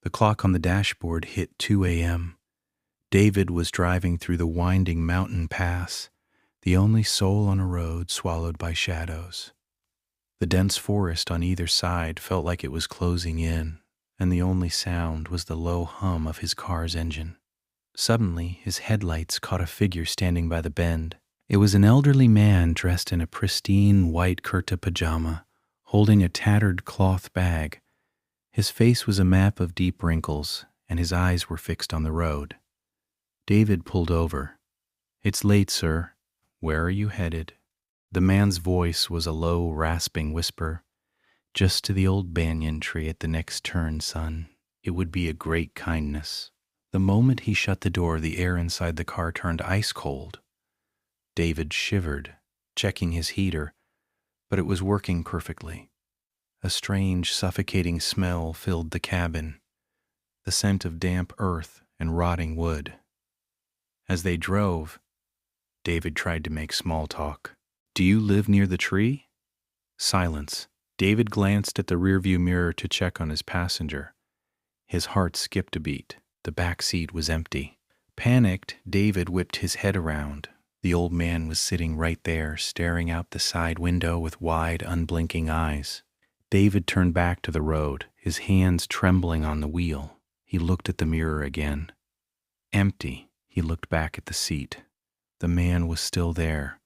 The clock on the dashboard hit 2 a.m. David was driving through the winding mountain pass, the only soul on a road swallowed by shadows. The dense forest on either side felt like it was closing in, and the only sound was the low hum of his car's engine. Suddenly, his headlights caught a figure standing by the bend. It was an elderly man dressed in a pristine white kurta pajama, holding a tattered cloth bag. His face was a map of deep wrinkles, and his eyes were fixed on the road. David pulled over. "It's late, sir. Where are you headed?" The man's voice was a low, rasping whisper. "Just to the old banyan tree at the next turn, son. It would be a great kindness." The moment he shut the door, the air inside the car turned ice cold. David shivered, checking his heater, but it was working perfectly. A strange, suffocating smell filled the cabin, the scent of damp earth and rotting wood. As they drove, David tried to make small talk. "Do you live near the tree?" Silence. David glanced at the rearview mirror to check on his passenger. His heart skipped a beat. The back seat was empty. Panicked, David whipped his head around. The old man was sitting right there, staring out the side window with wide, unblinking eyes. David turned back to the road, his hands trembling on the wheel. He looked at the mirror again. Empty. He looked back at the seat. The man was still there.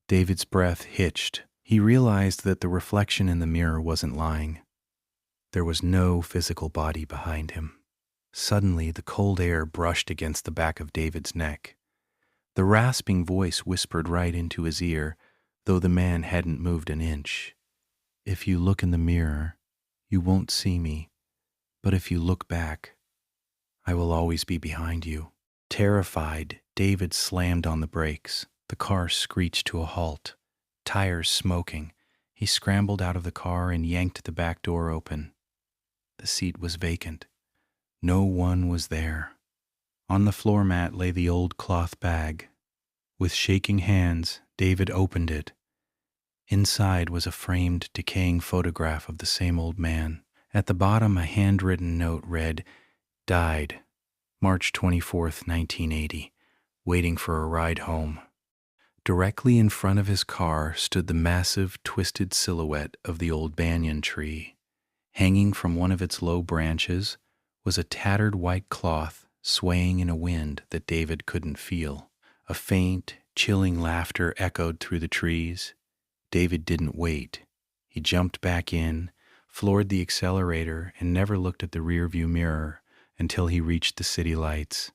David's breath hitched. He realized that the reflection in the mirror wasn't lying. There was no physical body behind him. Suddenly, the cold air brushed against the back of David's neck. The rasping voice whispered right into his ear, though the man hadn't moved an inch. "If you look in the mirror, you won't see me, but if you look back, I will always be behind you." Terrified, David slammed on the brakes. The car screeched to a halt, tires smoking. He scrambled out of the car and yanked the back door open. The seat was vacant. No one was there. On the floor mat lay the old cloth bag. With shaking hands, David opened it. Inside was a framed, decaying photograph of the same old man. At the bottom, a handwritten note read, "Died, March 24th, 1980, waiting for a ride home." Directly in front of his car stood the massive, twisted silhouette of the old banyan tree. Hanging from one of its low branches was a tattered white cloth swaying in a wind that David couldn't feel. A faint, chilling laughter echoed through the trees. David didn't wait. He jumped back in, floored the accelerator, and never looked at the rearview mirror until he reached the city lights.